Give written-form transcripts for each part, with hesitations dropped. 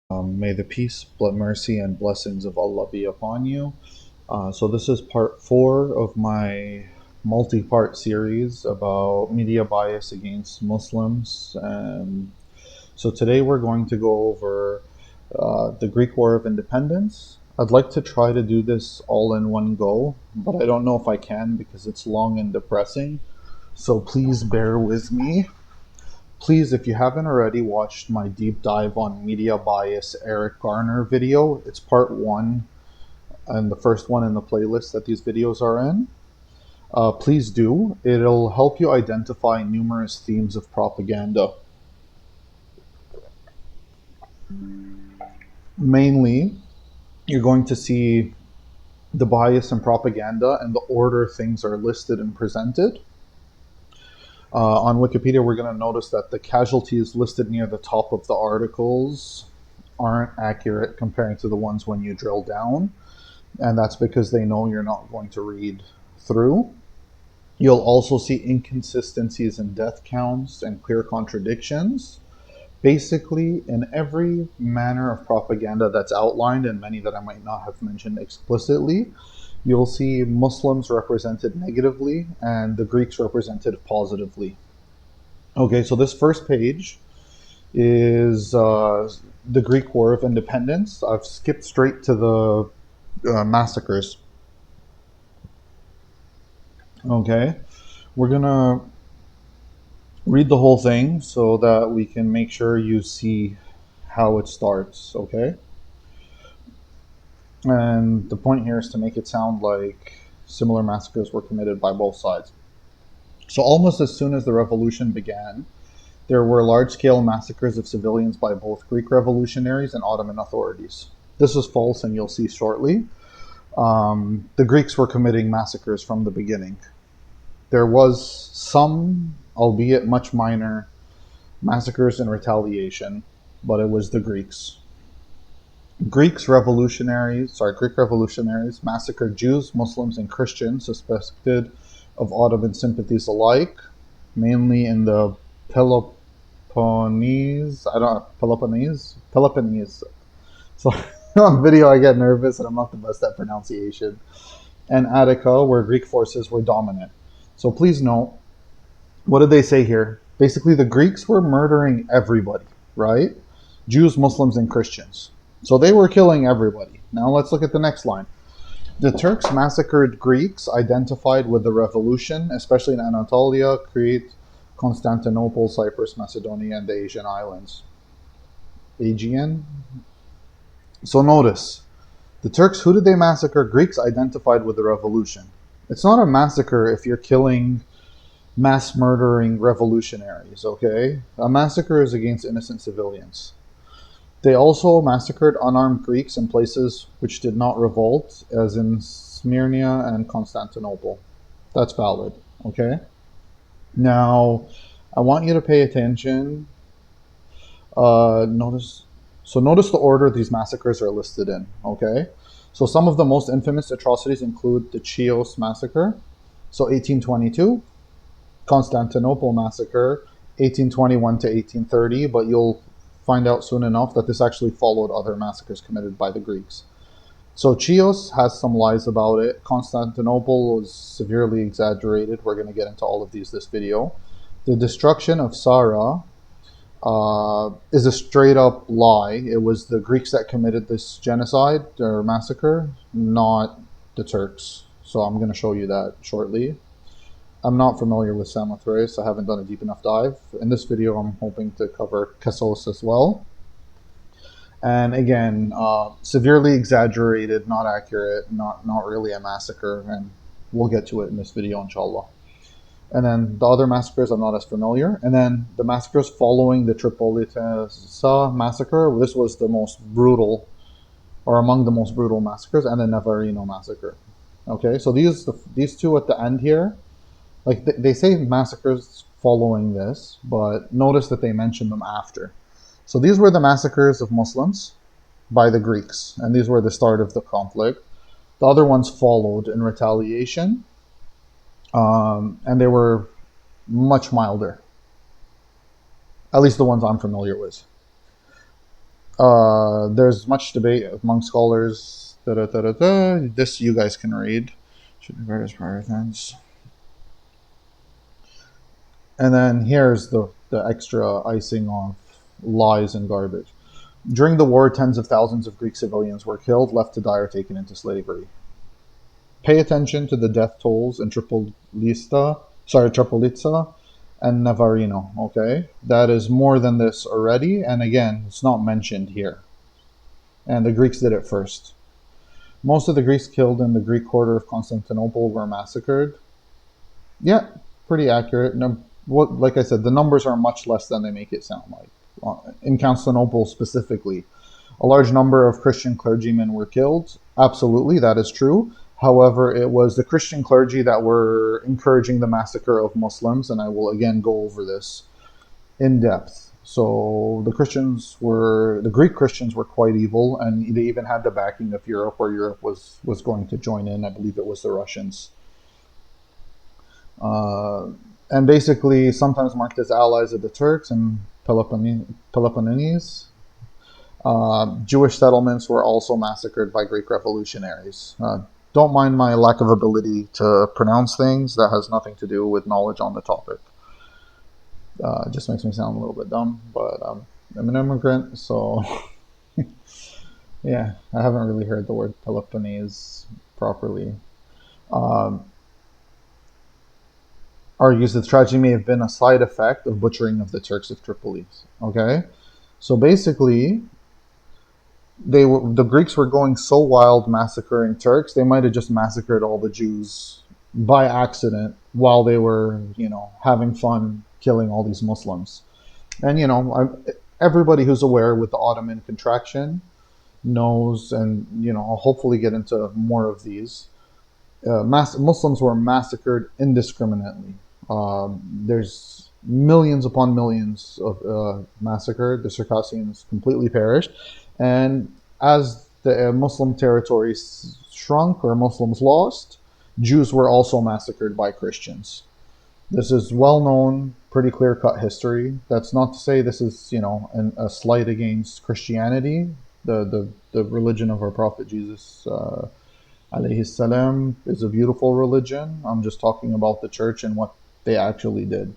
May the peace, mercy, and blessings of Allah be upon you. So this is part 4 of my multi-part series about media bias against Muslims. So today we're going to go over the Greek War of Independence. I'd like to try to do this all in one go, but I don't know if I can because it's long and depressing. So please bear with me. Please, if you haven't already watched my deep dive on media bias Eric Garner video, it's part 1 and the first one in the playlist that these videos are in. Please do. It'll help you identify numerous themes of propaganda. Mainly, you're going to see the bias in propaganda and the order things are listed and presented. On Wikipedia, we're going to notice that the casualties listed near the top of the articles aren't accurate comparing to the ones when you drill down, and that's because they know you're not going to read through. You'll also see inconsistencies in death counts and clear contradictions. Basically, in every manner of propaganda that's outlined, and many that I might not have mentioned explicitly, you'll see Muslims represented negatively and the Greeks represented positively. Okay, so this first page is the Greek War of Independence. I've skipped straight to the massacres. Okay, we're gonna read the whole thing so that we can make sure you see how it starts. Okay, and the point here is to make it sound like similar massacres were committed by both sides. So almost as soon as the revolution began, there were large-scale massacres of civilians by both Greek revolutionaries and Ottoman authorities. This is false, and you'll see shortly. The Greeks were committing massacres from the beginning. There was some, albeit much minor, massacres in retaliation, but it was the Greeks. Greek revolutionaries massacred Jews, Muslims, and Christians suspected of Ottoman sympathies alike, mainly in the Peloponnese. So on video I get nervous and I'm not the best at pronunciation. And Attica, where Greek forces were dominant. So please note, what did they say here? Basically, the Greeks were murdering everybody, right? Jews, Muslims, and Christians. So they were killing everybody. Now let's look at the next line. The Turks massacred Greeks identified with the revolution, especially in Anatolia, Crete, Constantinople, Cyprus, Macedonia, and the Asian islands. Aegean? So notice, the Turks, who did they massacre? Greeks identified with the revolution. It's not a massacre if you're killing mass murdering revolutionaries, okay? A massacre is against innocent civilians. They also massacred unarmed Greeks in places which did not revolt, as in Smyrna and Constantinople. That's valid, okay? Now, I want you to pay attention. Notice the order these massacres are listed in, okay? So some of the most infamous atrocities include the Chios Massacre, so 1822, Constantinople Massacre, 1821 to 1830, but you'll find out soon enough that this actually followed other massacres committed by the Greeks. So Chios has some lies about it. Constantinople was severely exaggerated. We're going to get into all of these this video. The destruction of Zara is a straight up lie. It was the Greeks that committed this genocide or massacre, not the Turks. So I'm going to show you that shortly. I'm not familiar with Samothrace. I haven't done a deep enough dive. In this video, I'm hoping to cover Kassos as well. And again, severely exaggerated, not accurate, not really a massacre, and we'll get to it in this video, inshallah. And then the other massacres, I'm not as familiar. And then the massacres following the Tripolitania massacre, this was the most brutal, or among the most brutal massacres, and the Navarino massacre. Okay, so these two at the end here, like they say massacres following this, but notice that they mention them after. So these were the massacres of Muslims by the Greeks, and these were the start of the conflict. The other ones followed in retaliation, and they were much milder. At least the ones I'm familiar with. There's much debate among scholars. Da, da, da, da, da. This you guys can read. Should be read as prior events. And then here's the extra icing of lies and garbage. During the war, tens of thousands of Greek civilians were killed, left to die, or taken into slavery. Pay attention to the death tolls in Tripolitsa and Navarino, okay? That is more than this already, and again, it's not mentioned here. And the Greeks did it first. Most of the Greeks killed in the Greek quarter of Constantinople were massacred. Yeah, pretty accurate. No, like I said, the numbers are much less than they make it sound like. In Constantinople specifically, a large number of Christian clergymen were killed. Absolutely, that is true. However, it was the Christian clergy that were encouraging the massacre of Muslims, and I will again go over this in depth. So the Greek Christians were quite evil, and they even had the backing of Europe, where Europe was going to join in. I believe it was the Russians. And basically sometimes marked as allies of the Turks and Peloponnese. Jewish settlements were also massacred by Greek revolutionaries. Don't mind my lack of ability to pronounce things. That has nothing to do with knowledge on the topic. It just makes me sound a little bit dumb, but I'm an immigrant, so yeah, I haven't really heard the word Peloponnese properly. Argues that the tragedy may have been a side effect of butchering of the Turks of Tripoli. Okay, so basically, the Greeks were going so wild massacring Turks, they might have just massacred all the Jews by accident while they were, having fun killing all these Muslims. And everybody who's aware with the Ottoman contraction knows, and I'll hopefully get into more of these. Muslims were massacred indiscriminately. There's millions upon millions of massacred. The Circassians completely perished. And as the Muslim territories shrunk or Muslims lost, Jews were also massacred by Christians. This is well known, pretty clear cut history. That's not to say this is, a slight against Christianity, the religion of our Prophet Jesus. Alayhi salam is a beautiful religion. I'm just talking about the church and what they actually did.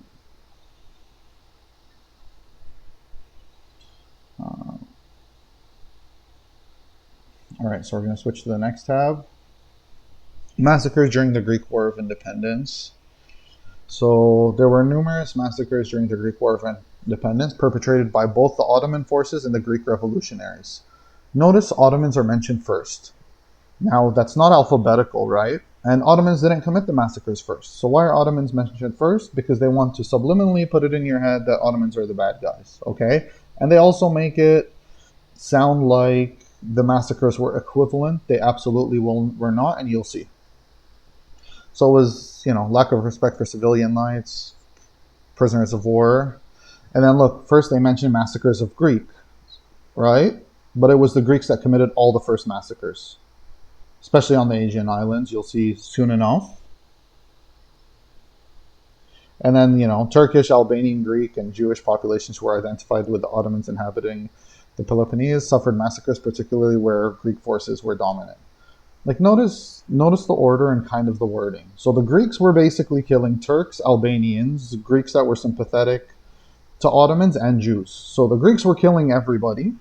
All right, so we're going to switch to the next tab. Massacres during the Greek War of Independence. So there were numerous massacres during the Greek War of Independence perpetrated by both the Ottoman forces and the Greek revolutionaries. Notice Ottomans are mentioned first. Now, that's not alphabetical, right? And Ottomans didn't commit the massacres first. So why are Ottomans mentioned first? Because they want to subliminally put it in your head that Ottomans are the bad guys, okay? And they also make it sound like the massacres were equivalent. They absolutely were not, and you'll see. So it was, lack of respect for civilian rights, prisoners of war. And then look, first they mentioned massacres of Greek, right? But it was the Greeks that committed all the first massacres, especially on the Asian islands. You'll see soon enough. And then, Turkish, Albanian, Greek, and Jewish populations who were identified with the Ottomans inhabiting the Peloponnese suffered massacres, particularly where Greek forces were dominant. Like, notice the order and kind of the wording. So the Greeks were basically killing Turks, Albanians, Greeks that were sympathetic to Ottomans, and Jews. So the Greeks were killing everybody,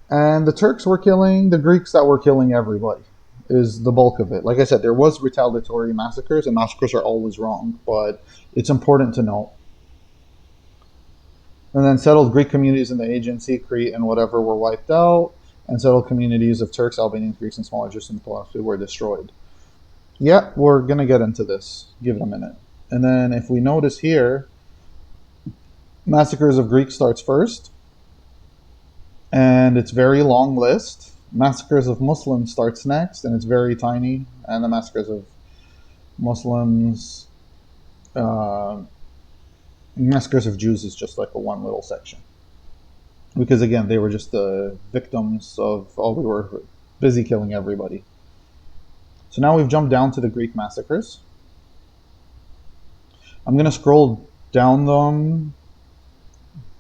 and the Turks were killing the Greeks that were killing everybody, is the bulk of it. Like I said, there was retaliatory massacres, and massacres are always wrong, but it's important to note. And then settled Greek communities in the Aegean Sea, Crete, and whatever were wiped out, and settled communities of Turks, Albanians, Greeks, and smaller Jews in the Peloponnese were destroyed. Yeah, we're going to get into this. Give it a minute. And then if we notice here, Massacres of Greeks starts first, and it's very long list. Massacres of Muslims starts next, and it's very tiny. And the Massacres of Muslims, Massacres of Jews is just like a one little section. Because again, they were just the victims of, we were busy killing everybody. So now we've jumped down to the Greek massacres. I'm going to scroll down them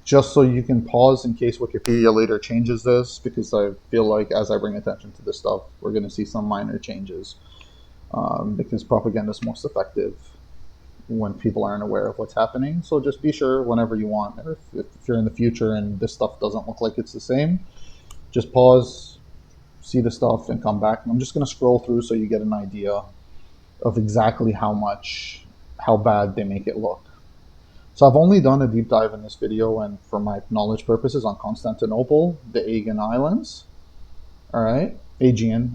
just so you can pause in case Wikipedia later changes this, because I feel like as I bring attention to this stuff, we're going to see some minor changes, because propaganda is most effective when people aren't aware of what's happening. So just be sure whenever you want, or if you're in the future and this stuff doesn't look like it's the same, just pause, see the stuff, and come back. And I'm just going to scroll through so you get an idea of exactly how bad they make it look. So I've only done a deep dive in this video and for my knowledge purposes on Constantinople, the Aegean Islands. All right, Aegean.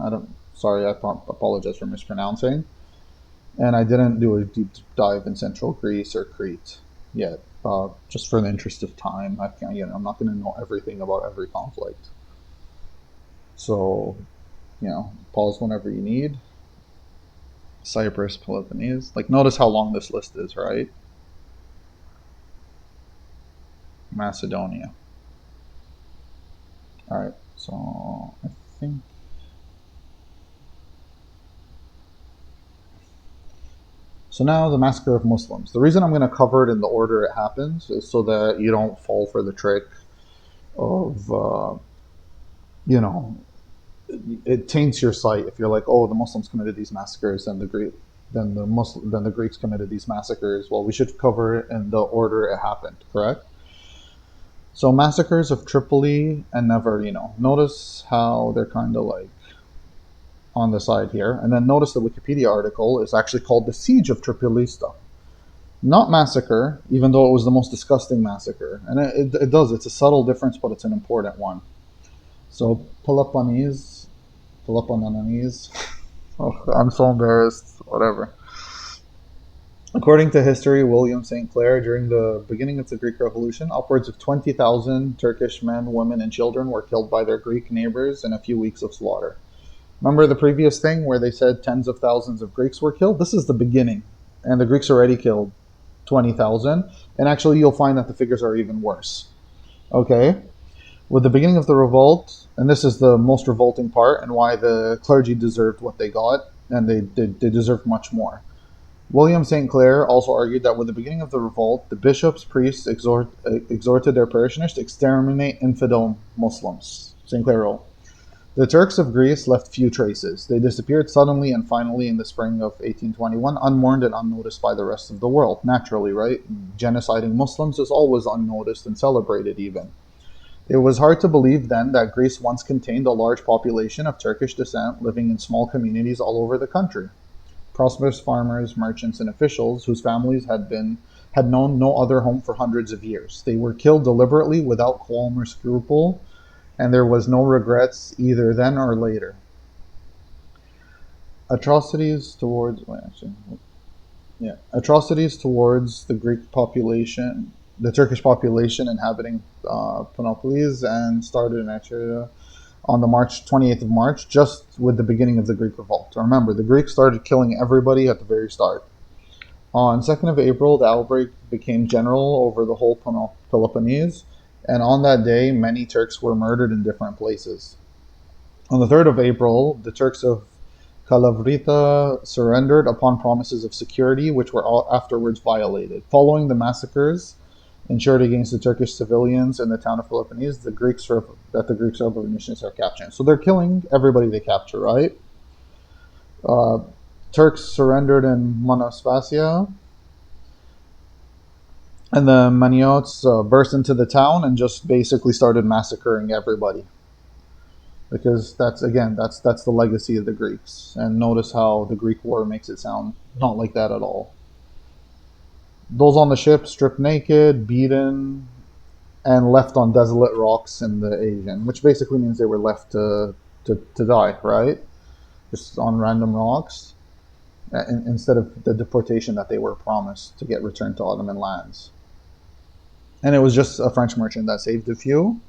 Sorry, I apologize for mispronouncing. And I didn't do a deep dive in Central Greece or Crete yet, just for the interest of time. I'm not going to know everything about every conflict. So, pause whenever you need. Cyprus, Peloponnese. Like, notice how long this list is, right? Macedonia. All right, so I think. So now the Massacre of Muslims. The reason I'm going to cover it in the order it happens is so that you don't fall for the trick of, it taints your sight if you're like, oh, the Muslims committed these massacres, and then the Greeks committed these massacres. Well, we should cover it in the order it happened, correct? So Massacres of Tripoli and Navarino. Notice how they're kind of like on the side here. And then notice the Wikipedia article is actually called The Siege of Tripolista. Not massacre, even though it was the most disgusting massacre. And it's a subtle difference, but it's an important one. So Peloponnese. Oh, I'm so embarrassed. Whatever. According to history, William St. Clair, during the beginning of the Greek Revolution, upwards of 20,000 Turkish men, women, and children were killed by their Greek neighbors in a few weeks of slaughter. Remember the previous thing where they said tens of thousands of Greeks were killed? This is the beginning, and the Greeks already killed 20,000, and actually you'll find that the figures are even worse. Okay? With the beginning of the revolt, and this is the most revolting part and why the clergy deserved what they got, and they deserved much more. William St. Clair also argued that with the beginning of the revolt, the bishops, priests exhorted their parishioners to exterminate infidel Muslims. St. Clair wrote, "The Turks of Greece left few traces. They disappeared suddenly and finally in the spring of 1821, unmourned and unnoticed by the rest of the world." Naturally, right? Genociding Muslims is always unnoticed and celebrated even. It was hard to believe then that Greece once contained a large population of Turkish descent living in small communities all over the country. Prosperous farmers, merchants, and officials whose families had known no other home for hundreds of years. They were killed deliberately without qualm or scruple, and there was no regrets either then or later. Atrocities towards the Greek population, the Turkish population inhabiting Panopolis, and started in Etruria on the 28th of March, just with the beginning of the Greek revolt. Remember, the Greeks started killing everybody at the very start. On 2nd of April, the outbreak became general over the whole Peloponnese, and on that day, many Turks were murdered in different places. On the 3rd of April, the Turks of Kalavrita surrendered upon promises of security, which were afterwards violated. Following the massacres ensured against the Turkish civilians in the town of Peloponnese, the Greek revolutionists are capturing. So they're killing everybody they capture, right? Turks surrendered in Monospasia, and the Maniots burst into the town and just basically started massacring everybody. Because that's the legacy of the Greeks. And notice how the Greek war makes it sound not like that at all. Those on the ship stripped naked, beaten, and left on desolate rocks in the Aegean, which basically means they were left to die, right? Just on random rocks, instead of the deportation that they were promised to get returned to Ottoman lands. And it was just a French merchant that saved a few.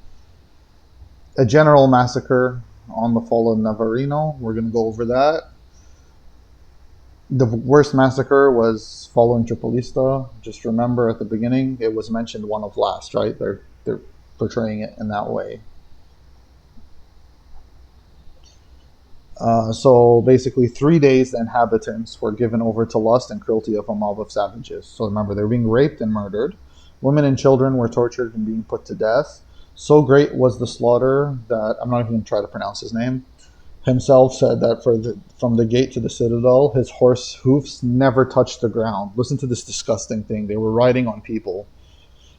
A general massacre on the fall of Navarino. We're going to go over that. The worst massacre was following Tripolista. Just remember at the beginning, it was mentioned one of last, right? They're portraying it in that way. So basically 3 days the inhabitants were given over to lust and cruelty of a mob of savages. So remember, they were being raped and murdered. Women and children were tortured and being put to death. So great was the slaughter that, I'm not even going to try to pronounce his name, himself said that from the gate to the citadel, his horse hoofs never touched the ground. Listen to this disgusting thing. They were riding on people.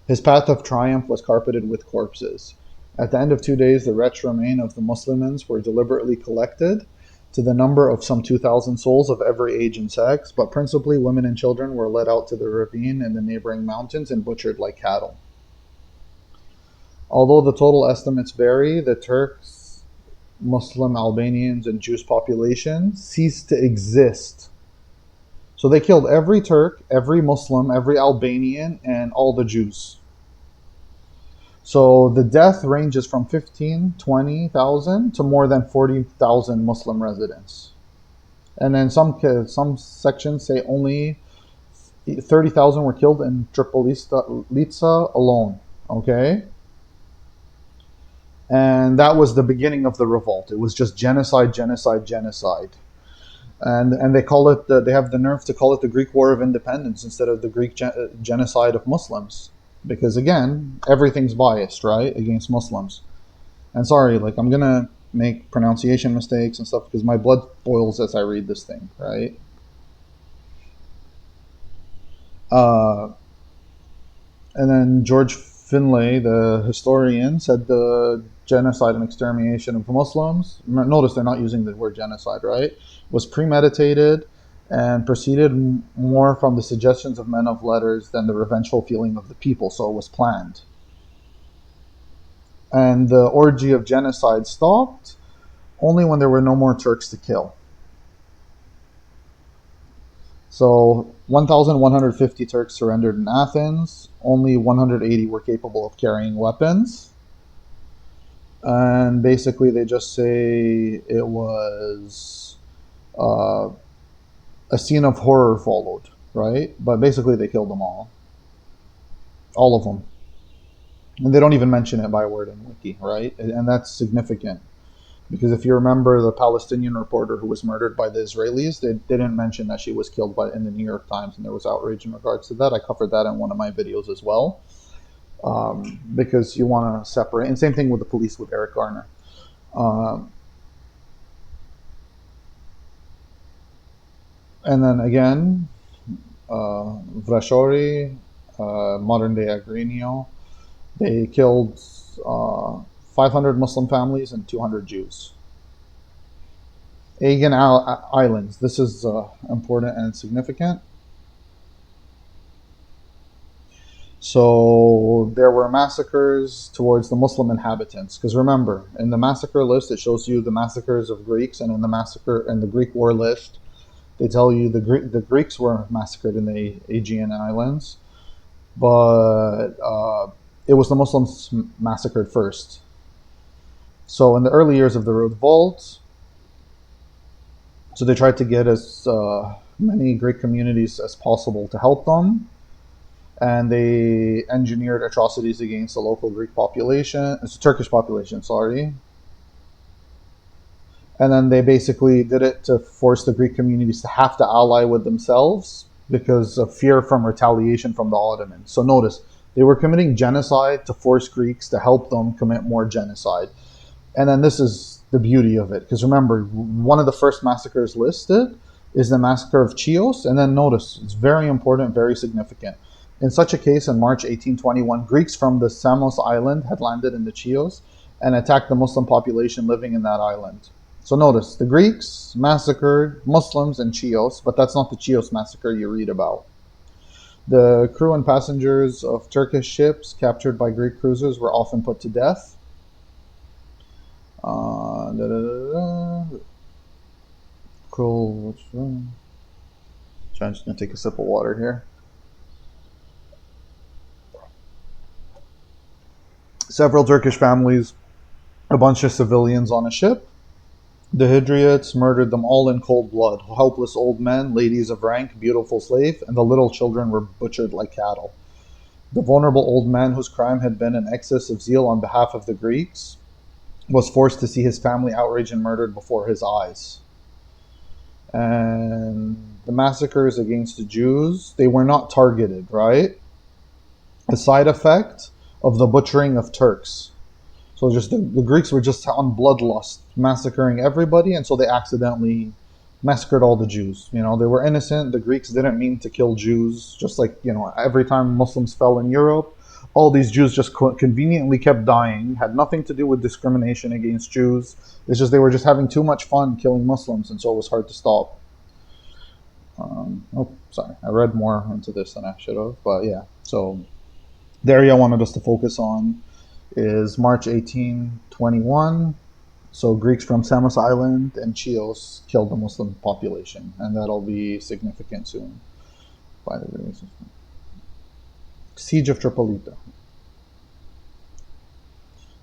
His path of triumph was carpeted with corpses. At the end of 2 days, the wretched remains of the Muslims were deliberately collected to the number of some 2,000 souls of every age and sex, but principally women and children were led out to the ravine and the neighboring mountains and butchered like cattle. Although the total estimates vary, the Turks, Muslim, Albanians, and Jews population ceased to exist. So they killed every Turk, every Muslim, every Albanian, and all the Jews. So the death ranges from 15, 20,000 to more than 40,000 Muslim residents. And then some sections say only 30,000 were killed in Tripolitsa alone. Okay? And that was the beginning of the revolt. It was just genocide, genocide, genocide. And they call it, they have the nerve to call it the Greek War of Independence instead of the Greek genocide of Muslims. Because again, everything's biased, right, against Muslims. And sorry, like, I'm gonna make pronunciation mistakes and stuff because my blood boils as I read this thing, right? And then George Finlay, the historian, said the genocide and extermination of Muslims, notice they're not using the word genocide, right, was premeditated and proceeded more from the suggestions of men of letters than the revengeful feeling of the people, so it was planned. And the orgy of genocide stopped only when there were no more Turks to kill. So 1,150 Turks surrendered in Athens. Only 180 were capable of carrying weapons. And basically they just say it was a scene of horror followed, right? But basically they killed them all of them. And they don't even mention it by word in Wiki, right? And that's significant. Because if you remember the Palestinian reporter who was murdered by the Israelis, they didn't mention that she was killed in the New York Times, and there was outrage in regards to that. I covered that in one of my videos as well, because you want to separate. And same thing with the police with Eric Garner. And then again, Vrashori, modern day Agrinio, they killed 500 Muslim families and 200 Jews. Aegean Islands. This is important and significant. So there were massacres towards the Muslim inhabitants. Because remember, in the massacre list, it shows you the massacres of Greeks, and in the Greek war list, they tell you the Greeks were massacred in the Aegean Islands, but it was the Muslims massacred first. So in the early years of the revolt, so they tried to get as many Greek communities as possible to help them, and they engineered atrocities against the local Greek population, it's a Turkish population, sorry. And then they basically did it to force the Greek communities to have to ally with themselves because of fear from retaliation from the Ottomans. So notice, they were committing genocide to force Greeks to help them commit more genocide. And then this is the beauty of it. Because remember, one of the first massacres listed is the Massacre of Chios. And then notice, it's very important, very significant. In such a case, in March 1821, Greeks from the Samos island had landed in the Chios and attacked the Muslim population living in that island. So notice, the Greeks massacred Muslims in Chios, but that's not the Chios massacre you read about. The crew and passengers of Turkish ships captured by Greek cruisers were often put to death. Cruel. I'm just going to take a sip of water here. Several Turkish families, a bunch of civilians on a ship. The Hydriots murdered them all in cold blood. Helpless old men, ladies of rank, beautiful slaves, and the little children were butchered like cattle. The vulnerable old man, whose crime had been an excess of zeal on behalf of the Greeks, was forced to see his family outraged and murdered before his eyes. And the massacres against the Jews, they were not targeted, right? a side effect of the butchering of Turks. So just the Greeks were just on bloodlust, massacring everybody, and so they accidentally massacred all the Jews. They were innocent. The Greeks didn't mean to kill Jews. Just like, every time Muslims fell in Europe, all these Jews just conveniently kept dying. Had nothing to do with discrimination against Jews. It's just they were just having too much fun killing Muslims, and so it was hard to stop. Sorry, I read more into this than I should have, but yeah. So the area I wanted us to focus on is March 1821. So Greeks from Samos Island and Chios killed the Muslim population, and that'll be significant soon. By the way, Siege of Tripolita.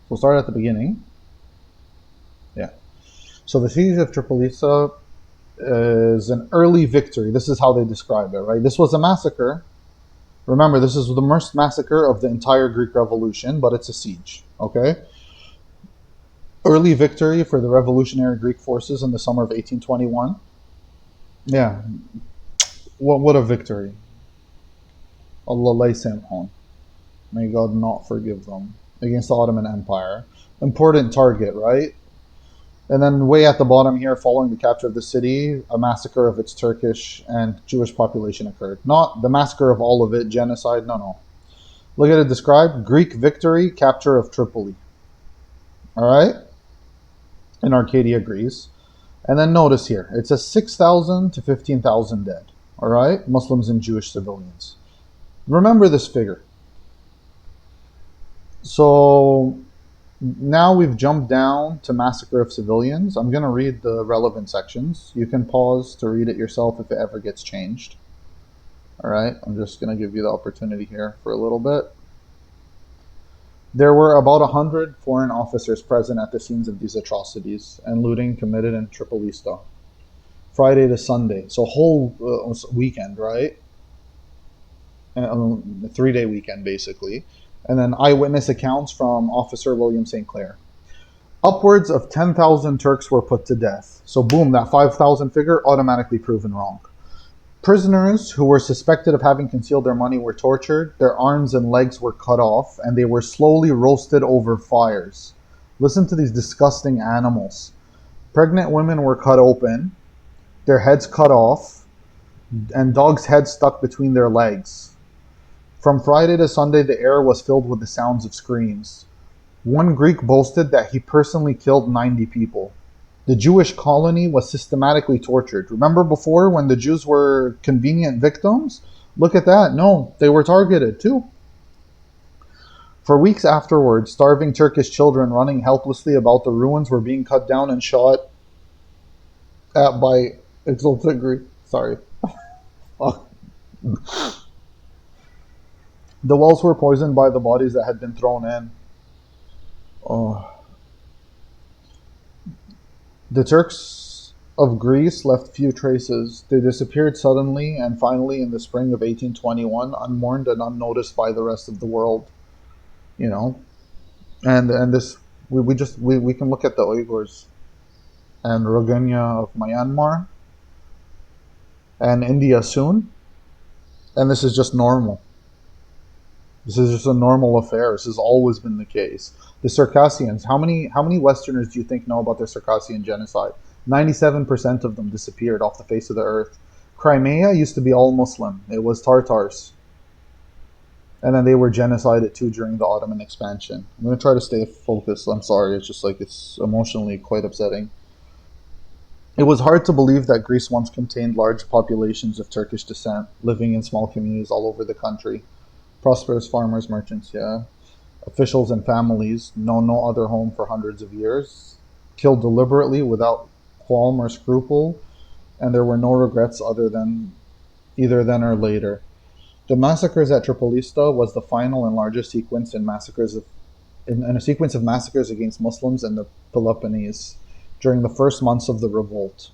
We'll start at the beginning. Yeah. So the Siege of Tripolita is an early victory. This is how they describe it, right? This was a massacre. Remember, this is the worst massacre of the entire Greek Revolution, but it's a siege, okay? Early victory for the revolutionary Greek forces in the summer of 1821. Yeah. What a victory. Allah laysamhon. May God not forgive them. Against the Ottoman Empire. Important target, right? And then way at the bottom here, following the capture of the city, a massacre of its Turkish and Jewish population occurred. Not the massacre of all of it, genocide, no. Look at it described, Greek victory, capture of Tripoli. Alright? And Arcadia, Greece. And then notice here, it says 6,000 to 15,000 dead. Alright? Muslims and Jewish civilians. Remember this figure. So now we've jumped down to Massacre of Civilians. I'm going to read the relevant sections. You can pause to read it yourself if it ever gets changed. Alright, I'm just going to give you the opportunity here for a little bit. There were about 100 foreign officers present at the scenes of these atrocities and looting committed in Tripolista. Friday to Sunday, so whole weekend, right? A 3-day weekend, basically. And then eyewitness accounts from Officer William St. Clair. Upwards of 10,000 Turks were put to death. So boom, that 5,000 figure automatically proven wrong. Prisoners who were suspected of having concealed their money were tortured, their arms and legs were cut off, and they were slowly roasted over fires. Listen to these disgusting animals. Pregnant women were cut open, their heads cut off, and dogs' heads stuck between their legs. From Friday to Sunday, the air was filled with the sounds of screams. One Greek boasted that he personally killed 90 people. The Jewish colony was systematically tortured. Remember before when the Jews were convenient victims? Look at that. No, they were targeted too. For weeks afterwards, starving Turkish children running helplessly about the ruins were being cut down and shot at by exultant Greek. Sorry. The wells were poisoned by the bodies that had been thrown in. Oh. The Turks of Greece left few traces. They disappeared suddenly and finally in the spring of 1821, unmourned and unnoticed by the rest of the world. And this we can look at the Uyghurs and Rohingya of Myanmar and India soon, and this is just normal. This is just a normal affair. This has always been the case. The Circassians, how many Westerners do you think know about the Circassian genocide? 97% of them disappeared off the face of the earth. Crimea used to be all Muslim. It was Tartars. And then they were genocided too during the Ottoman expansion. I'm going to try to stay focused. I'm sorry. It's just like it's emotionally quite upsetting. It was hard to believe that Greece once contained large populations of Turkish descent living in small communities all over the country. Prosperous farmers, merchants, yeah. Officials and families know no other home for hundreds of years. Killed deliberately without qualm or scruple. And there were no regrets either then or later. The massacres at Tripolista was the final and largest sequence in a sequence of massacres against Muslims in the Peloponnese during the first months of the revolt.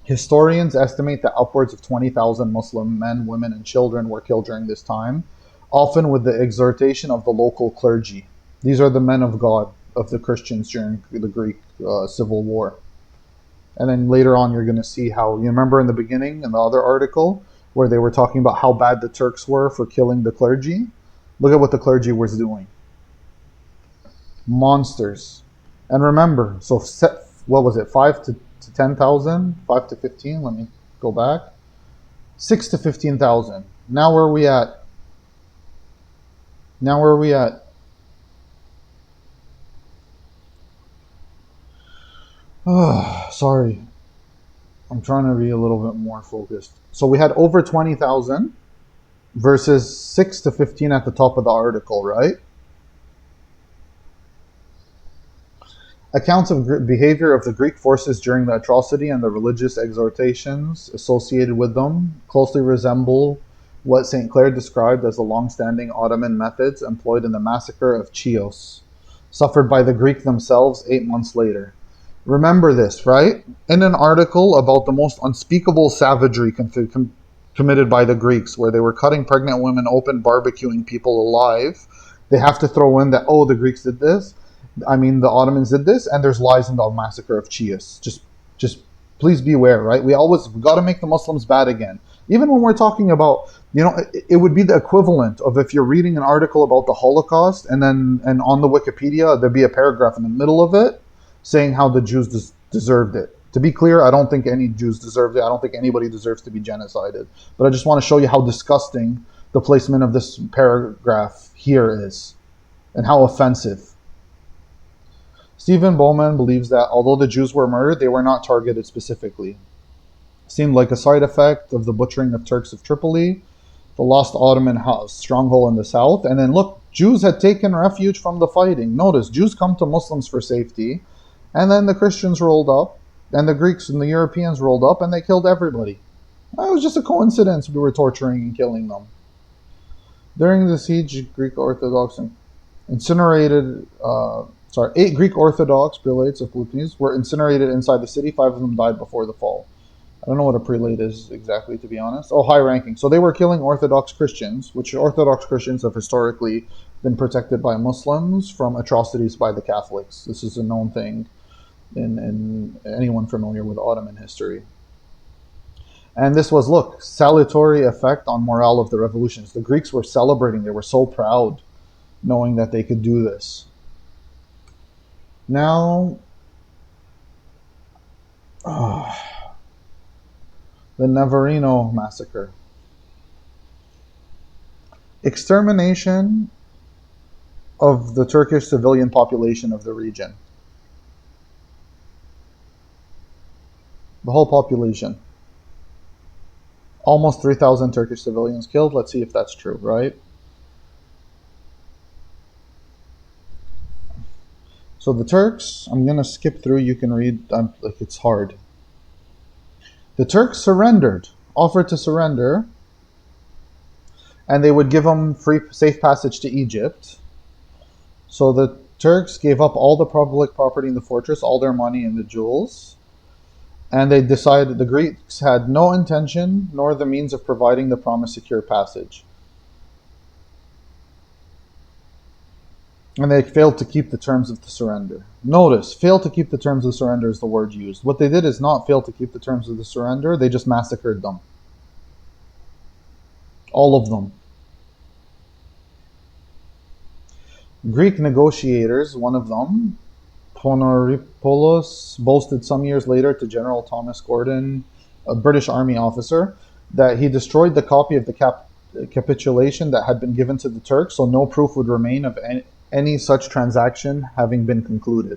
Historians estimate that upwards of 20,000 Muslim men, women, and children were killed during this time, often with the exhortation of the local clergy. These are the men of God of the Christians during the Greek Civil War. And then later on, you're going to see how, you remember in the beginning, in the other article, where they were talking about how bad the Turks were for killing the clergy? Look at what the clergy was doing. Monsters. And remember, so what was it, 5 to 10,000? 5 to 15? Let me go back. 6 to 15,000. Now where are we at? Now where are we at? Oh, sorry. I'm trying to be a little bit more focused. So we had over 20,000 versus 6 to 15 at the top of the article, right? Accounts of behavior of the Greek forces during the atrocity and the religious exhortations associated with them closely resemble what St. Clair described as the long-standing Ottoman methods employed in the Massacre of Chios, suffered by the Greek themselves 8 months later. Remember this, right? In an article about the most unspeakable savagery committed by the Greeks, where they were cutting pregnant women open, barbecuing people alive, they have to throw in that, oh, the Greeks did this. I mean, the Ottomans did this, and there's lies in the Massacre of Chios. Just please beware, right? We got to make the Muslims bad again. Even when we're talking about, it would be the equivalent of if you're reading an article about the Holocaust, and on the Wikipedia there'd be a paragraph in the middle of it saying how the Jews deserved it. To be clear, I don't think any Jews deserved it. I don't think anybody deserves to be genocided. But I just want to show you how disgusting the placement of this paragraph here is, and how offensive. Stephen Bowman believes that although the Jews were murdered, they were not targeted specifically. It seemed like a side effect of the butchering of Turks of Tripoli, the lost Ottoman stronghold in the south. And then look, Jews had taken refuge from the fighting. Notice, Jews come to Muslims for safety, and then the Christians rolled up, and the Greeks and the Europeans rolled up, and they killed everybody. It was just a coincidence we were torturing and killing them. During the siege, Greek Orthodox incinerated... 8 Greek Orthodox prelates of Peloponnese were incinerated inside the city. 5 of them died before the fall. I don't know what a prelate is exactly, to be honest. Oh, high ranking. So they were killing Orthodox Christians, which Orthodox Christians have historically been protected by Muslims from atrocities by the Catholics. This is a known thing in anyone familiar with Ottoman history. And this was, look, salutary effect on morale of the revolutions. The Greeks were celebrating. They were so proud knowing that they could do this. Now, the Navarino Massacre. Extermination of the Turkish civilian population of the region. The whole population. Almost 3,000 Turkish civilians killed. Let's see if that's true, right? So the Turks, I'm going to skip through, you can read, it's hard. The Turks surrendered, offered to surrender, and they would give them safe passage to Egypt. So the Turks gave up all the public property in the fortress, all their money and the jewels, and they decided the Greeks had no intention nor the means of providing the promised secure passage. And they failed to keep the terms of the surrender. Notice, fail to keep the terms of the surrender is the word used. What they did is not fail to keep the terms of the surrender, they just massacred them. All of them. Greek negotiators, one of them, Ponoripoulos, boasted some years later to General Thomas Gordon, a British Army officer, that he destroyed the copy of the capitulation that had been given to the Turks, so no proof would remain of any such transaction having been concluded.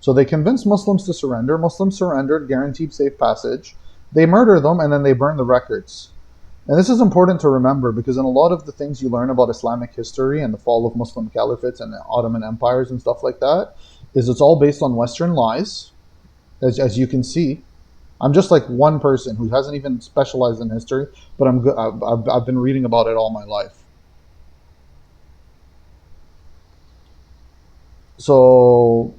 So they convinced Muslims to surrender. Muslims surrendered, guaranteed safe passage. They murder them, and then they burn the records. And this is important to remember because in a lot of the things you learn about Islamic history and the fall of Muslim caliphates and Ottoman empires and stuff like that, is it's all based on Western lies, as you can see. I'm just like one person who hasn't even specialized in history, but I've been reading about it all my life. So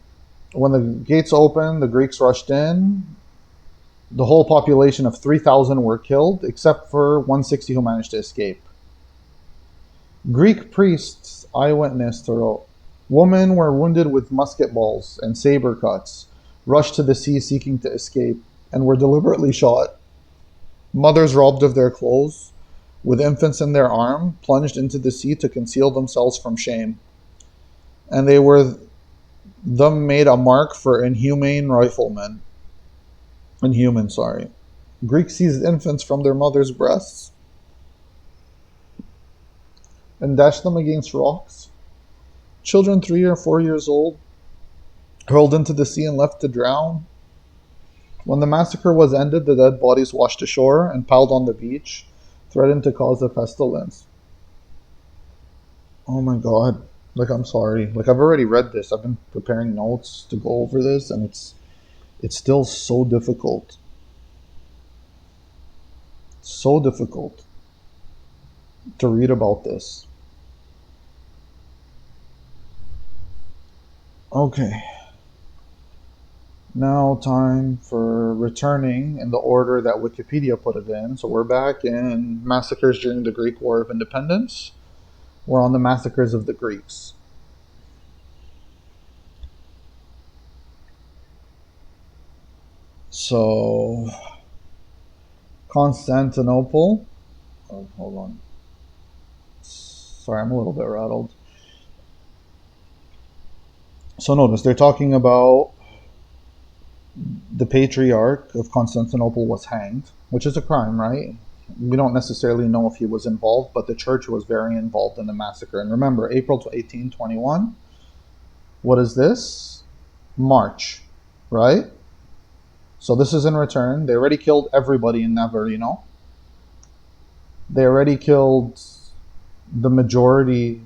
when the gates opened, the Greeks rushed in. The whole population of 3,000 were killed, except for 160 who managed to escape. Greek priests, eyewitness wrote, women were wounded with musket balls and saber cuts, rushed to the sea seeking to escape, and were deliberately shot. Mothers robbed of their clothes with infants in their arm, plunged into the sea to conceal themselves from shame. And they were them made a mark for inhumane riflemen. Inhuman, sorry. Greeks seized infants from their mothers' breasts and dashed them against rocks. Children 3 or 4 years old hurled into the sea and left to drown. When the massacre was ended, the dead bodies washed ashore and piled on the beach, threatened to cause a pestilence. Oh my god. Like, I'm sorry. Like, I've already read this. I've been preparing notes to go over this, and it's still so difficult. So difficult to read about this. Okay. Now time for returning in the order that Wikipedia put it in. So we're back in massacres during the Greek War of Independence. We're on the massacres of the Greeks. So Constantinople. Oh, hold on. Sorry, I'm a little bit rattled. So notice they're talking about the patriarch of Constantinople was hanged, which is a crime, right? We don't necessarily know if he was involved, but the church was very involved in the massacre. And remember, April 1821, what is this? March, right? So this is in return. They already killed everybody in Navarino. They already killed the majority,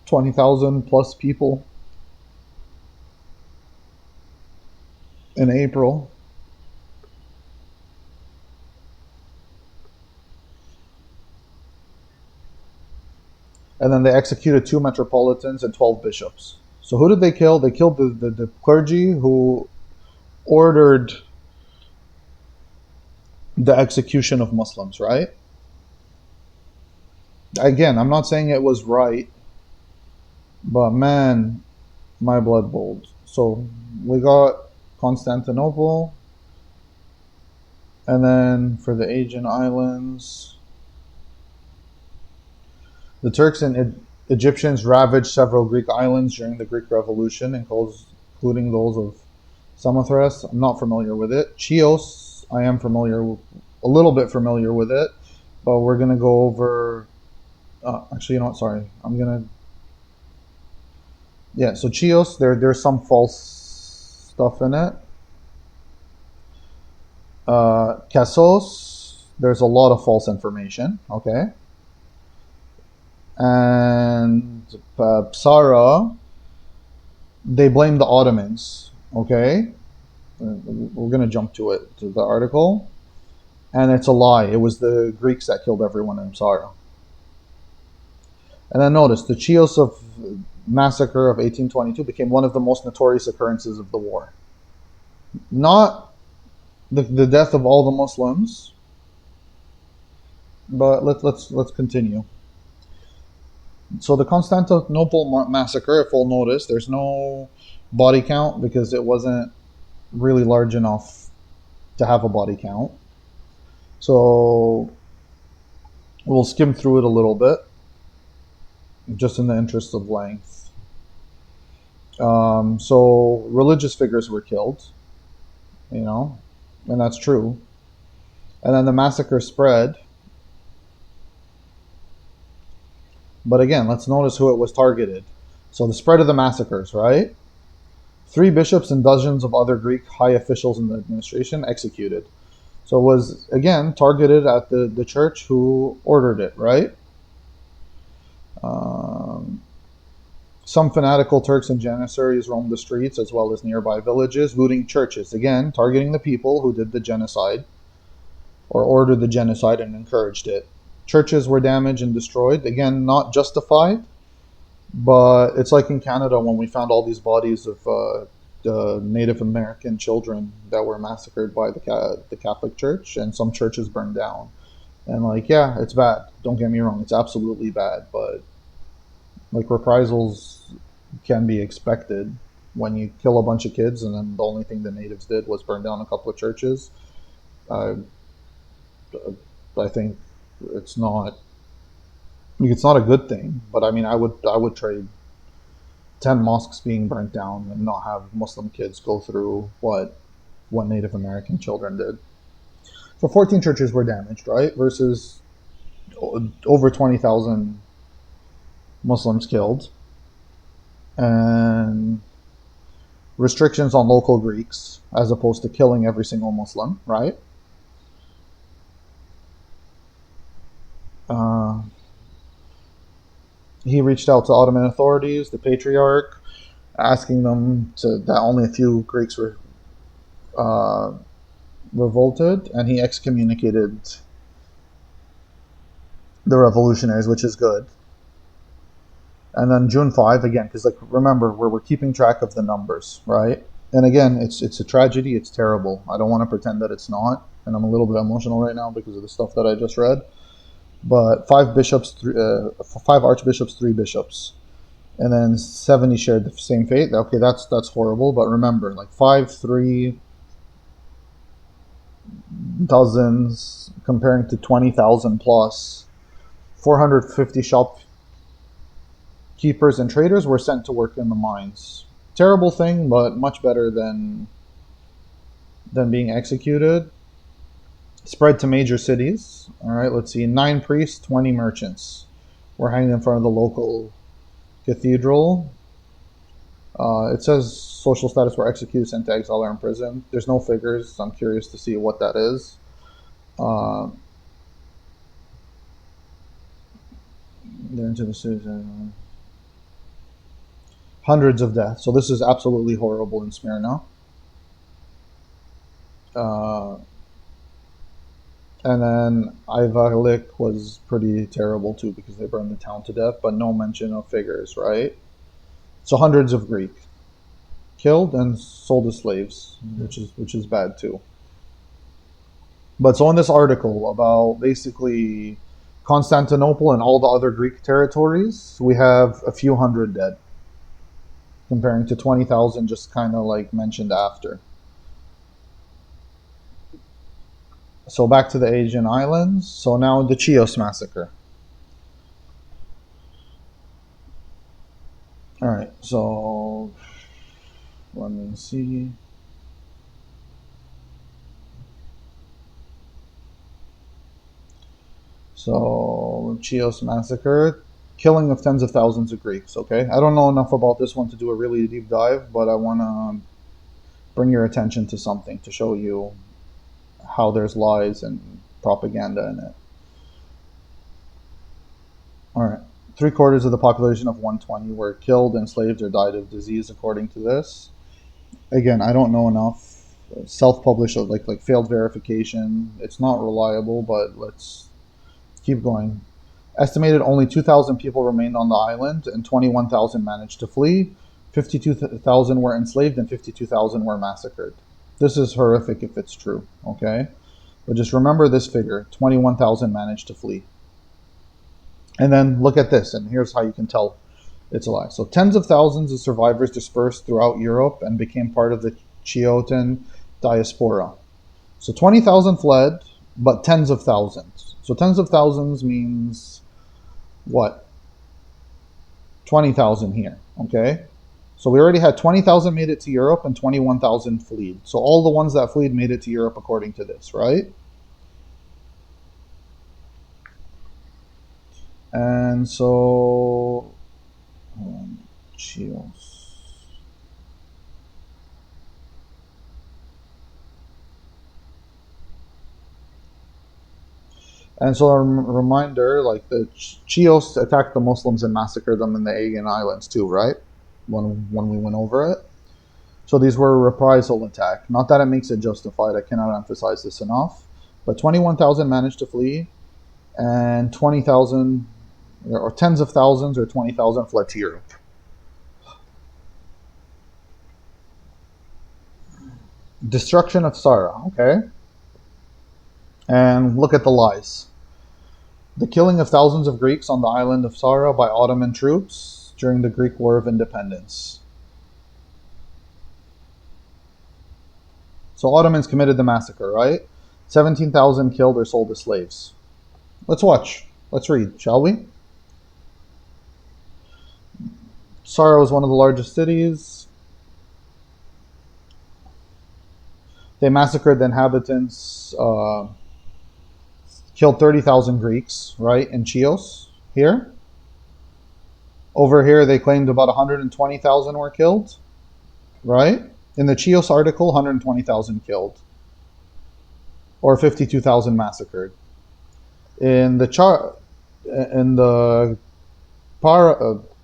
20,000 plus people in April. And then they executed 2 metropolitans and 12 bishops. So who did they kill? They killed the clergy who ordered the execution of Muslims, right? Again, I'm not saying it was right, but man, my blood boiled. So we got Constantinople, and then for the Aegean Islands, the Turks and Egyptians ravaged several Greek islands during the Greek Revolution, including those of Samothrace. I'm not familiar with it. Chios, I am a little bit familiar with it, but we're going to go over. Actually, you know what? Sorry. Yeah, so Chios, there's some false stuff in it. Kassos, there's a lot of false information, okay? And Zara, they blame the Ottomans, okay? We're going to jump to the article. And it's a lie. It was the Greeks that killed everyone in Zara. And then notice, the Chios Massacre of 1822 became one of the most notorious occurrences of the war. Not the death of all the Muslims, but let's continue. So the Constantinople massacre, if we'll notice, there's no body count because it wasn't really large enough to have a body count. So we'll skim through it a little bit, just in the interest of length. So religious figures were killed, and that's true. And then the massacre spread. But again, let's notice who it was targeted. So the spread of the massacres, right? 3 bishops and dozens of other Greek high officials in the administration executed. So it was, again, targeted at the church who ordered it, right? Some fanatical Turks and Janissaries roamed the streets as well as nearby villages, looting churches, again, targeting the people who did the genocide or ordered the genocide and encouraged it. Churches were damaged and destroyed. Again, not justified, but it's like in Canada when we found all these bodies of Native American children that were massacred by the Catholic Church, and some churches burned down. And yeah, it's bad. Don't get me wrong, it's absolutely bad, but reprisals can be expected when you kill a bunch of kids and then the only thing the natives did was burn down a couple of churches. I think it's not. It's not a good thing, but I mean, I would trade 10 mosques being burnt down and not have Muslim kids go through what Native American children did. So 14 churches were damaged, right? Versus over 20,000 Muslims killed, and restrictions on local Greeks as opposed to killing every single Muslim, right? Uh, he reached out to Ottoman authorities, the Patriarch, asking them that only a few Greeks were uh, revolted, and he excommunicated the revolutionaries, which is good. And then June 5 again, because like remember we're keeping track of the numbers, right? And again, it's a tragedy. It's terrible. I don't want to pretend that it's not, and I'm a little bit emotional right now because of the stuff that I just read. But five archbishops, three bishops, and then 70 shared the same fate. Okay, that's horrible. But remember, like 5, 3, dozens comparing to 20,000 plus, 450 shopkeepers and traders were sent to work in the mines. Terrible thing, but much better than being executed. Spread to major cities. All right, let's see. 9 priests, 20 merchants were hanged in front of the local cathedral. It says social status were executed, sent to exile, or imprisoned. There's no figures. I'm curious to see what that is. They're into the cities. Hundreds of deaths. So this is absolutely horrible in Smyrna. Uh, and then Ayvalik was pretty terrible too because they burned the town to death, but no mention of figures, right? So hundreds of Greek killed and sold as slaves, which is bad too. But so in this article about basically Constantinople and all the other Greek territories, we have a few hundred dead, comparing to 20,000 just kind of like mentioned after. So back to the Asian islands. So now the Chios Massacre. All right, so let me see. So Chios Massacre, killing of tens of thousands of Greeks. Okay, I don't know enough about this one to do a really deep dive, but I want to bring your attention to something to show you how there's lies and propaganda in it. All right. 3/4 of the population of 120 were killed, enslaved, or died of disease, according to this. Again, I don't know enough. Self-published, like failed verification. It's not reliable, but let's keep going. Estimated only 2,000 people remained on the island, and 21,000 managed to flee. 52,000 were enslaved, and 52,000 were massacred. This is horrific if it's true, okay? But just remember this figure, 21,000 managed to flee. And then look at this, and here's how you can tell it's a lie. So tens of thousands of survivors dispersed throughout Europe and became part of the Chiotan diaspora. So 20,000 fled, but tens of thousands. So tens of thousands means what? 20,000 here, okay? So we already had 20,000 made it to Europe and 21,000 fled. So all the ones that fled made it to Europe according to this, right? And so, Chios. And so a reminder, like the Chios attacked the Muslims and massacred them in the Aegean Islands too, right? When we went over it. So these were a reprisal attack. Not that it makes it justified, I cannot emphasize this enough. But 21,000 managed to flee, and 20,000, or tens of thousands, or 20,000 fled to Europe. Destruction of Zara, okay? And look at the lies. The killing of thousands of Greeks on the island of Zara by Ottoman troops during the Greek War of Independence. So Ottomans committed the massacre, right? 17,000 killed or sold as slaves. Let's watch. Let's read, shall we? Zara was one of the largest cities. They massacred the inhabitants, killed 30,000 Greeks, right, in Chios here. Over here, they claimed about 120,000 were killed, right? In the Chios article, 120,000 killed, or 52,000 massacred. In the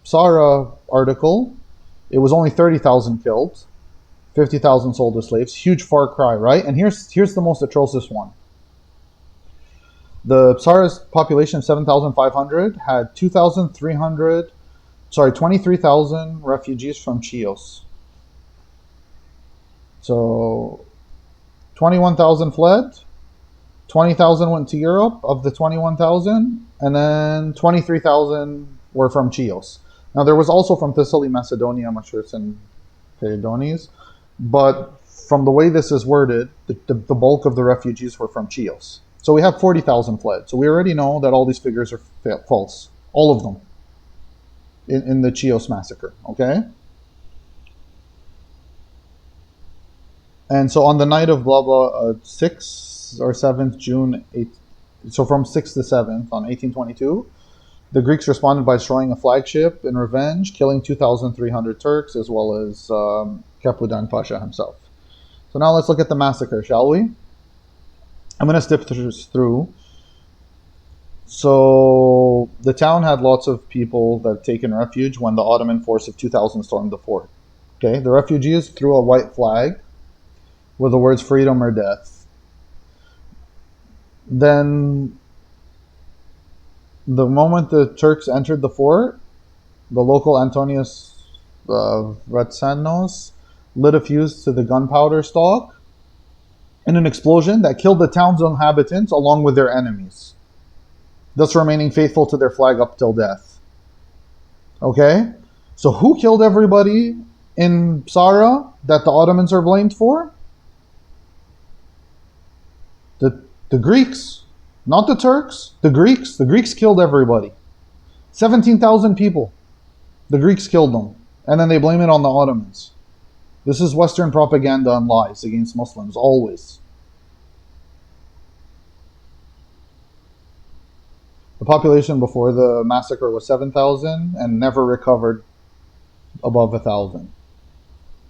Zara article, it was only 30,000 killed, 50,000 sold as slaves. Huge far cry, right? And here's the most atrocious one. The Zara's population of 7,500 had 23,000 refugees from Chios. So 21,000 fled, 20,000 went to Europe of the 21,000, and then 23,000 were from Chios. Now there was also from Thessaly, Macedonia, I'm sure it's in Peridones, but from the way this is worded, the bulk of the refugees were from Chios. So we have 40,000 fled. So we already know that all these figures are false. All of them. In the Chios massacre. Okay? And so on the night of blah blah 6th or 7th June, so from 6th to 7th on 1822, the Greeks responded by destroying a flagship in revenge, killing 2,300 Turks as well as Kapudan Pasha himself. So now let's look at the massacre, shall we? I'm going to skip through. So the town had lots of people that had taken refuge when the Ottoman force of 2,000 stormed the fort. Okay, the refugees threw a white flag with the words freedom or death. Then the moment the Turks entered the fort, the local Antonius Ratsanos lit a fuse to the gunpowder stock in an explosion that killed the town's inhabitants along with their enemies, thus remaining faithful to their flag up till death. Okay? So who killed everybody in Zara that the Ottomans are blamed for? The Greeks, not the Turks. The Greeks. The Greeks killed everybody. 17,000 people. The Greeks killed them. And then they blame it on the Ottomans. This is Western propaganda and lies against Muslims, always. The population before the massacre was 7,000 and never recovered above 1,000.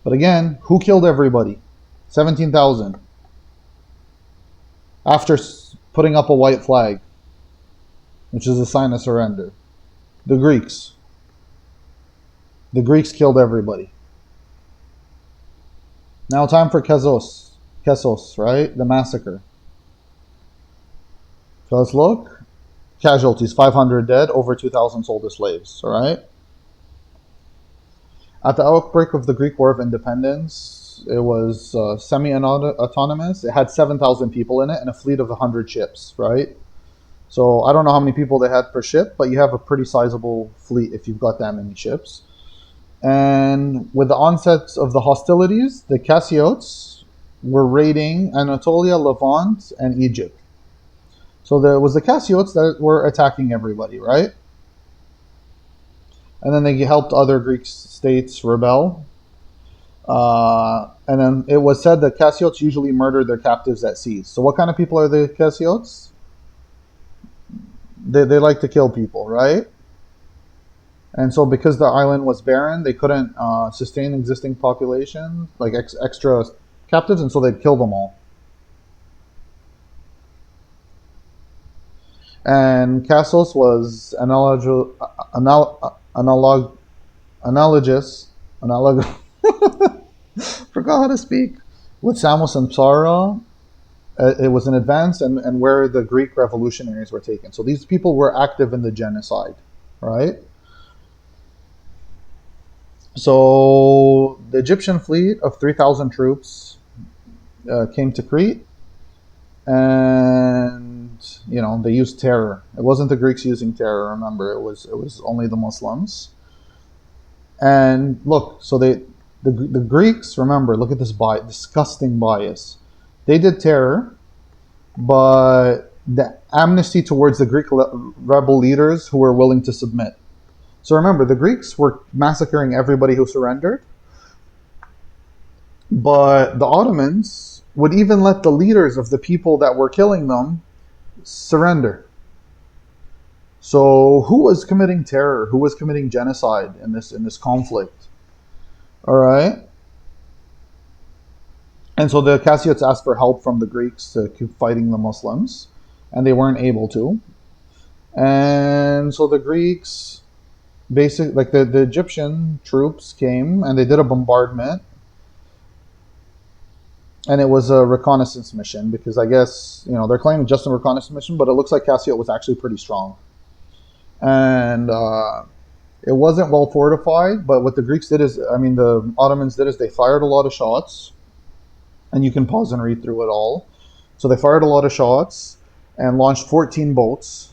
But again, who killed everybody? 17,000. After putting up a white flag, which is a sign of surrender. The Greeks. The Greeks killed everybody. Now time for Kassos, right? The massacre. So let's look. Casualties, 500 dead, over 2,000 sold as slaves, all right? At the outbreak of the Greek War of Independence, it was semi-autonomous. It had 7,000 people in it and a fleet of 100 ships, right? So I don't know how many people they had per ship, but you have a pretty sizable fleet if you've got that many ships. And with the onset of the hostilities, the Kassiots were raiding Anatolia, Levant, and Egypt. So there was the Kassiots that were attacking everybody, right? And then they helped other Greek states rebel. And then it was said that Kassiots usually murdered their captives at sea. So what kind of people are the Kassiots? They like to kill people, right? And so because the island was barren, they couldn't sustain existing population, like extra captives, and so they'd kill them all. And Kassos was analogous forgot how to speak, with Samos and Zara. It was an advance and where the Greek revolutionaries were taken. So these people were active in the genocide, right? So the Egyptian fleet of 3,000 troops came to Crete, and they used terror. It wasn't the Greeks using terror. Remember, it was only the Muslims. And look, so the Greeks, remember, look at this disgusting bias. They did terror, but the amnesty towards the Greek rebel leaders who were willing to submit. So remember, the Greeks were massacring everybody who surrendered, but the Ottomans would even let the leaders of the people that were killing them surrender. So who was committing terror? Who was committing genocide in this conflict? All right. And so the Kassos asked for help from the Greeks to keep fighting the Muslims, and they weren't able to. And so the Greeks, the Egyptian troops came and they did a bombardment. And it was a reconnaissance mission because I guess, they're claiming just a reconnaissance mission, but it looks like Kassos was actually pretty strong. And it wasn't well fortified, but what the Greeks did is, the Ottomans did is they fired a lot of shots. And you can pause and read through it all. So they fired a lot of shots and launched 14 boats,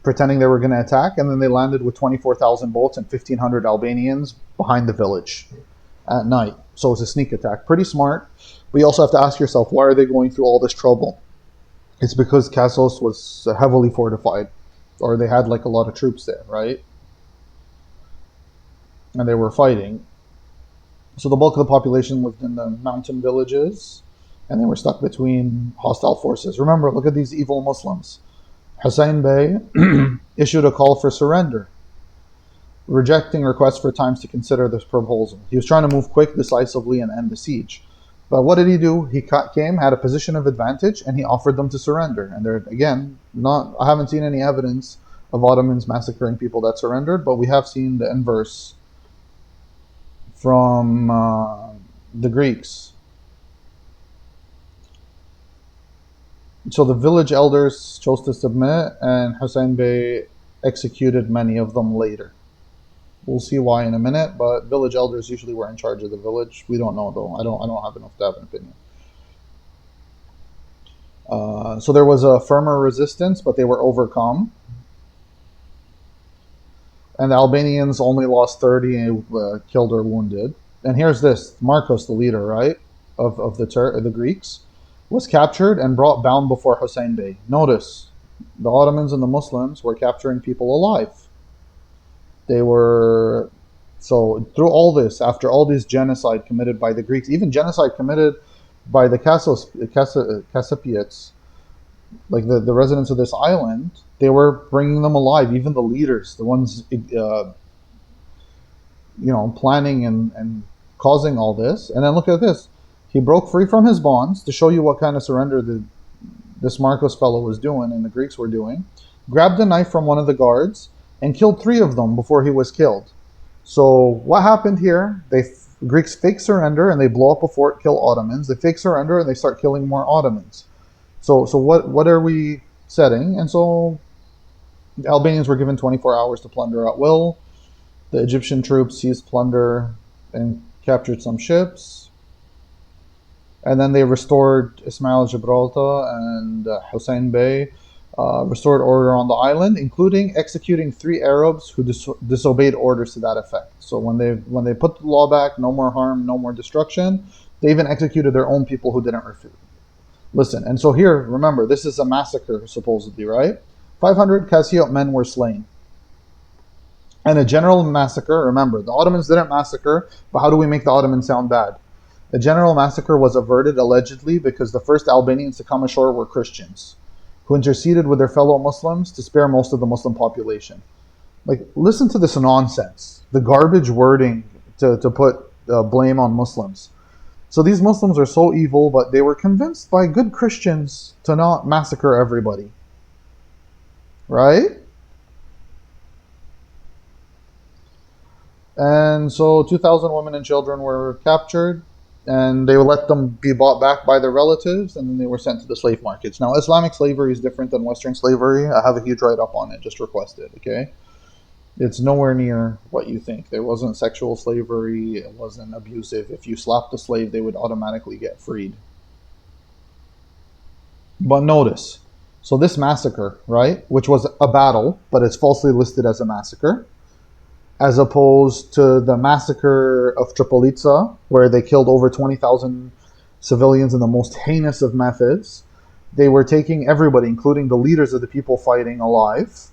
pretending they were going to attack. And then they landed with 24,000 boats and 1,500 Albanians behind the village at night. So it was a sneak attack. Pretty smart. But you also have to ask yourself, why are they going through all this trouble? It's because Kassos was heavily fortified, or they had a lot of troops there, right? And they were fighting. So the bulk of the population lived in the mountain villages, and they were stuck between hostile forces. Remember, look at these evil Muslims. Hussein Bey issued a call for surrender, rejecting requests for times to consider this proposal. He was trying to move quick, decisively, and end the siege. But what did he do? He came, had a position of advantage, and he offered them to surrender. And they're, again, I haven't seen any evidence of Ottomans massacring people that surrendered, but we have seen the inverse from the Greeks. So the village elders chose to submit, and Hussein Bey executed many of them later. We'll see why in a minute, but village elders usually were in charge of the village. We don't know though. I don't have enough to have an opinion. So there was a firmer resistance, but they were overcome. And the Albanians only lost 30 killed or wounded. And here's this. Marcos, the leader, right, of the Greeks, was captured and brought bound before Hussein Bey. Notice, the Ottomans and the Muslims were capturing people alive. So through all this, after all this genocide committed by the Greeks, even genocide committed by the Kassopiets, the residents of this island, they were bringing them alive. Even the leaders, the ones, planning and causing all this. And then look at this. He broke free from his bonds to show you what kind of surrender this Marcos fellow was doing and the Greeks were doing. Grabbed a knife from one of the guards and killed 3 of them before he was killed. So what happened here? Greeks fake surrender and they blow up a fort, kill Ottomans. They fake surrender and they start killing more Ottomans. So what are we setting? And so the Albanians were given 24 hours to plunder at will. The Egyptian troops seized plunder and captured some ships. And then they restored Ismail Gibraltar and Hussein Bey, restored order on the island, including executing 3 Arabs who disobeyed orders to that effect. So when they put the law back, no more harm, no more destruction, they even executed their own people who didn't refuse. Listen, and so here, remember, this is a massacre, supposedly, right? 500 Kassos men were slain. And a general massacre, remember, the Ottomans didn't massacre, but how do we make the Ottomans sound bad? A general massacre was averted, allegedly, because the first Albanians to come ashore were Christians, who interceded with their fellow Muslims to spare most of the Muslim population. Listen to this nonsense. The garbage wording to put blame on Muslims. So these Muslims are so evil, but they were convinced by good Christians to not massacre everybody. Right? And so 2,000 women and children were captured, and they would let them be bought back by their relatives, and then they were sent to the slave markets. Now, Islamic slavery is different than Western slavery. I have a huge write-up on it. Just request it, okay? It's nowhere near what you think. There wasn't sexual slavery. It wasn't abusive. If you slapped a slave, they would automatically get freed. But notice, so this massacre, right, which was a battle, but it's falsely listed as a massacre, as opposed to the massacre of Tripolitsa, where they killed over 20,000 civilians in the most heinous of methods. They were taking everybody, including the leaders of the people fighting, alive.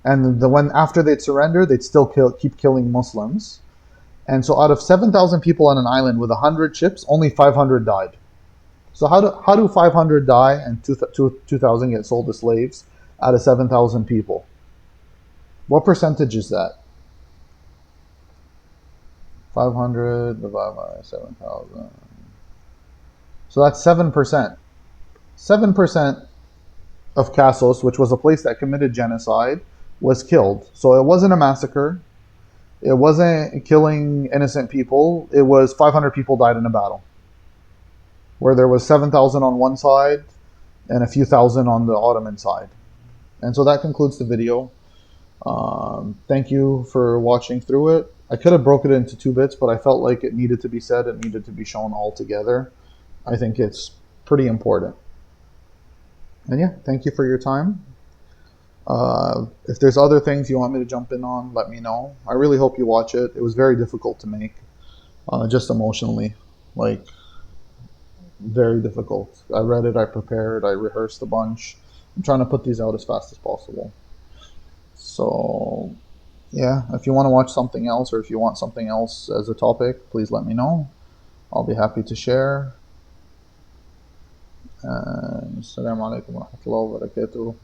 And when after they'd surrender, they'd still keep killing Muslims. And so out of 7,000 people on an island with 100 ships, only 500 died. So how do 500 die and 2,000 get sold as slaves out of 7,000 people? What percentage is that? 500 divided by 7,000. So that's 7%. 7% of Kassos, which was a place that committed genocide, was killed. So it wasn't a massacre. It wasn't killing innocent people. It was 500 people died in a battle, where there was 7,000 on one side and a few thousand on the Ottoman side. And so that concludes the video. Thank you for watching through it. I could have broken it into 2 bits, but I felt like it needed to be said. It needed to be shown all together. I think it's pretty important. And yeah, thank you for your time. If there's other things you want me to jump in on, let me know. I really hope you watch it. It was very difficult to make, just emotionally, like very difficult. I read it, I prepared, I rehearsed a bunch. I'm trying to put these out as fast as possible. So yeah, if you want to watch something else, or if you want something else as a topic, please let me know. I'll be happy to share. Assalamu alaikum wa rahmatullahi wa barakatuh.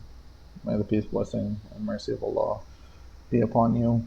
May the peace, blessing, and mercy of Allah be upon you.